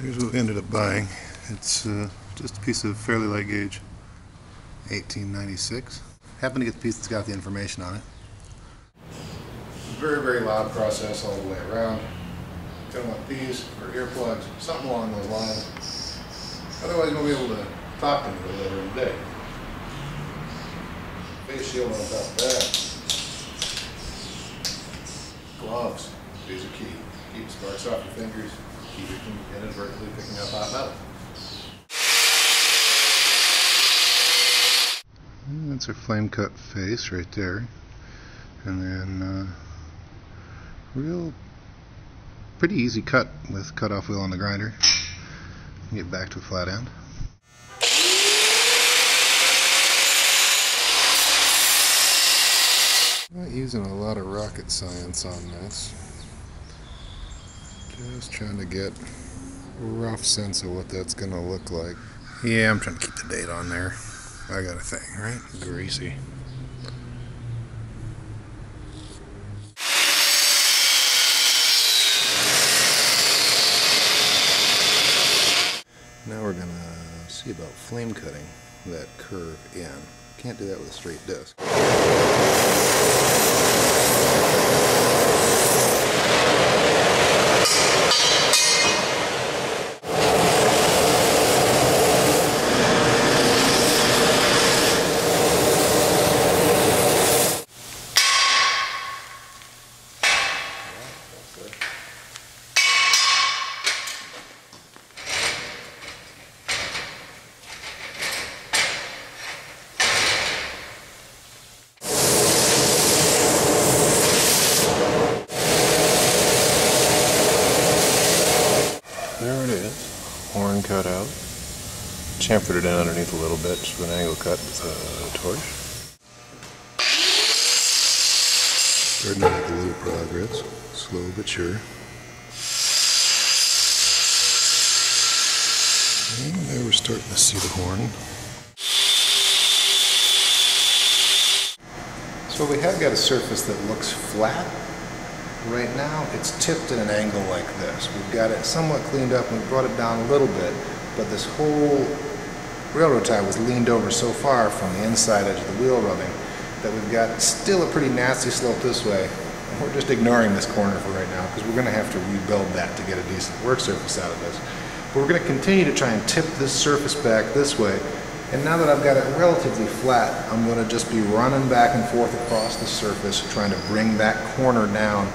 Here's what we ended up buying. It's just a piece of fairly light gauge, 1896. Happened to get the piece that's got the information on it. Very, very loud process all the way around. Gonna want these for earplugs, something along those lines. Otherwise, you won't be able to talk to me later in the day. Face shield on top of that. Gloves. These are key. Keep sparks off your fingers. Keep it from inadvertently picking up hot metal. And that's our flame cut face right there. And then pretty easy cut with cutoff wheel on the grinder. Get back to a flat end. Not using a lot of rocket science on this. Just trying to get a rough sense of what that's going to look like. Yeah, I'm trying to keep the date on there. I got a thing, right? Greasy. Now we're going to see about flame cutting that curve in. Can't do that with a straight disc. There it is, horn cut out. Chamfered it in underneath a little bit, just with an angle cut with a torch. Starting to make a little progress, slow but sure. And there we're starting to see the horn. So we have got a surface that looks flat. Right now it's tipped at an angle like this. We've got it somewhat cleaned up and we brought it down a little bit, but this whole railroad tie was leaned over so far from the inside edge of the wheel rubbing that we've got still a pretty nasty slope this way. And we're just ignoring this corner for right now because we're going to have to rebuild that to get a decent work surface out of this. But we're going to continue to try and tip this surface back this way. And now that I've got it relatively flat, I'm going to just be running back and forth across the surface trying to bring that corner down.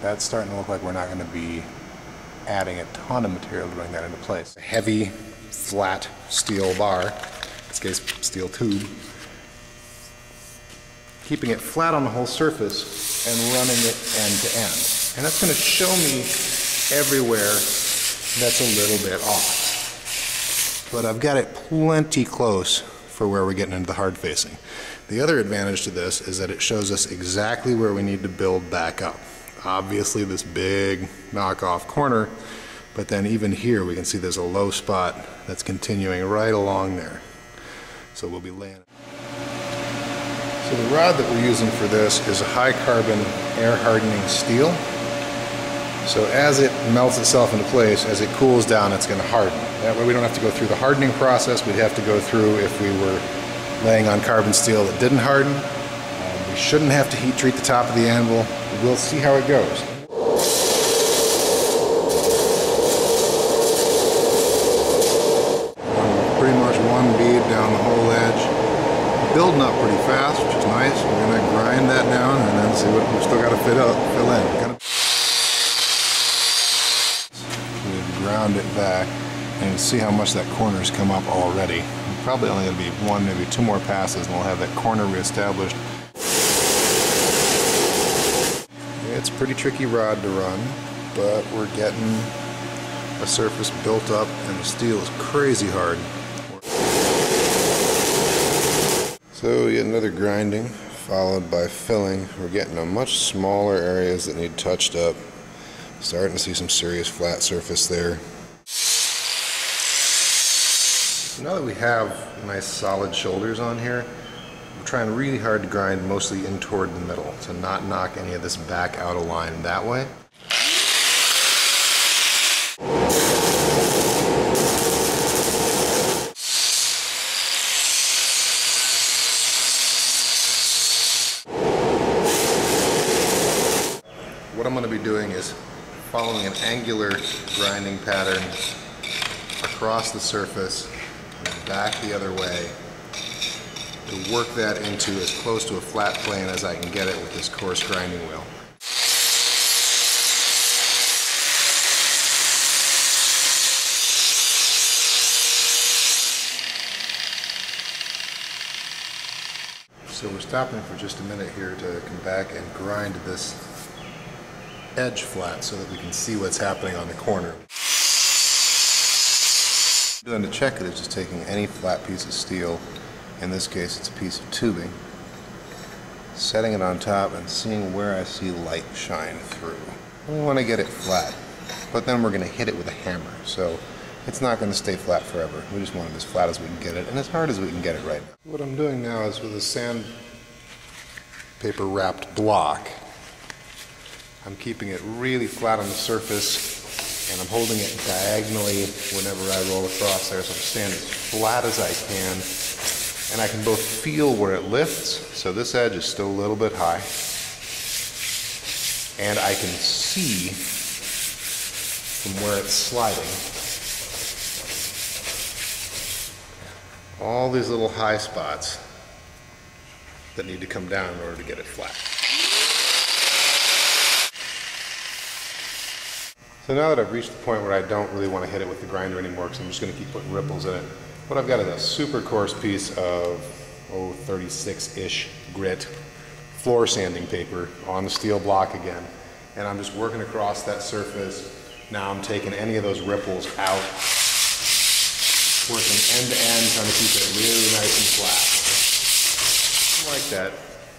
That's starting to look like we're not going to be adding a ton of material to bring that into place. A heavy, flat steel bar, in this case steel tube, keeping it flat on the whole surface and running it end to end. And that's going to show me everywhere that's a little bit off. But I've got it plenty close for where we're getting into the hard facing. The other advantage to this is that it shows us exactly where we need to build back up. Obviously this big knockoff corner, but then even here we can see there's a low spot that's continuing right along there. So we'll be laying it. So the rod that we're using for this is a high carbon air hardening steel. So as it melts itself into place, as it cools down, it's going to harden. That way we don't have to go through the hardening process we'd have to go through if we were laying on carbon steel that didn't harden. We shouldn't have to heat treat the top of the anvil. We'll see how it goes. Pretty much one bead down the whole edge. Building up pretty fast, which is nice. We're going to grind that down and then see what we've still got to fill in. We ground it back and see how much that corner's come up already. Probably only going to be one, maybe two more passes and we'll have that corner reestablished. It's a pretty tricky rod to run, but we're getting a surface built up and the steel is crazy hard. So we get another grinding followed by filling. We're getting a much smaller areas that need touched up. Starting to see some serious flat surface there. So now that we have nice solid shoulders on here, I'm trying really hard to grind mostly in toward the middle to not knock any of this back out of line that way. what I'm going to be doing is following an angular grinding pattern across the surface and back the other way to work that into as close to a flat plane as I can get it with this coarse grinding wheel. So we're stopping for just a minute here to come back and grind this edge flat so that we can see what's happening on the corner. Doing to check it is just taking any flat piece of steel, in this case it's a piece of tubing, setting it on top and seeing where I see light shine through. We want to get it flat, but then we're going to hit it with a hammer, so it's not going to stay flat forever. We just want it as flat as we can get it and as hard as we can get it right now. What I'm doing now is with a sandpaper wrapped block, I'm keeping it really flat on the surface and I'm holding it diagonally whenever I roll across there, so I'm staying as flat as I can. And I can both feel where it lifts, so this edge is still a little bit high, and I can see from where it's sliding all these little high spots that need to come down in order to get it flat. So now that I've reached the point where I don't really want to hit it with the grinder anymore because I'm just going to keep putting ripples in it, what I've got is a super coarse piece of 36-ish grit floor sanding paper on the steel block again, and I'm just working across that surface. Now I'm taking any of those ripples out, working end to end, trying to keep it really nice and flat. Like that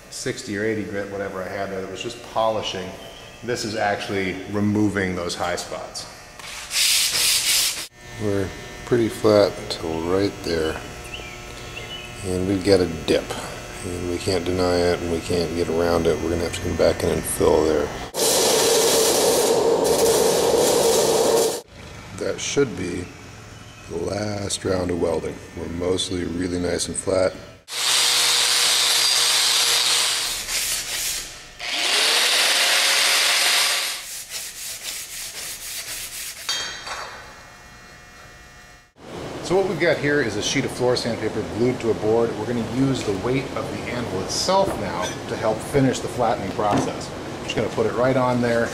60 or 80 grit, whatever I had there that was just polishing. This is actually removing those high spots. We're pretty flat until right there, and we've got a dip, and we can't deny it and we can't get around it. We're gonna have to come back in and fill there. That should be the last round of welding. We're mostly really nice and flat. So what we've got here is a sheet of floor sandpaper glued to a board. We're going to use the weight of the anvil itself now to help finish the flattening process. I'm just going to put it right on there.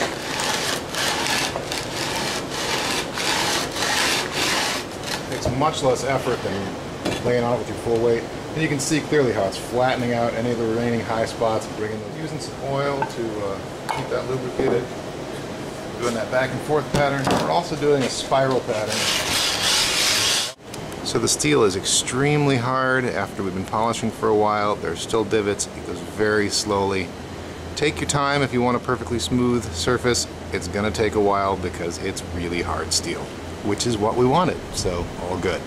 It's much less effort than laying on it with your full weight. And you can see clearly how it's flattening out any of the remaining high spots, bringing those, using some oil to keep that lubricated. Doing that back and forth pattern. We're also doing a spiral pattern. So the steel is extremely hard after we've been polishing for a while. There's still divots. It goes very slowly. Take your time if you want a perfectly smooth surface. It's gonna take a while because it's really hard steel, which is what we wanted, so all good.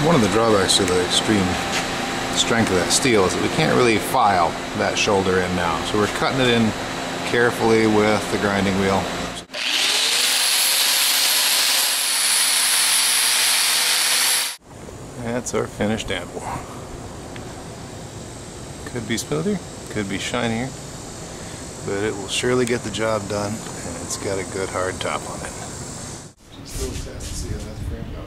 One of the drawbacks to the extreme strength of that steel is that we can't really file that shoulder in now. So we're cutting it in carefully with the grinding wheel. That's our finished anvil. Could be smoother, could be shinier, but it will surely get the job done, and it's got a good hard top on it. Just a little test to see how that's framed up.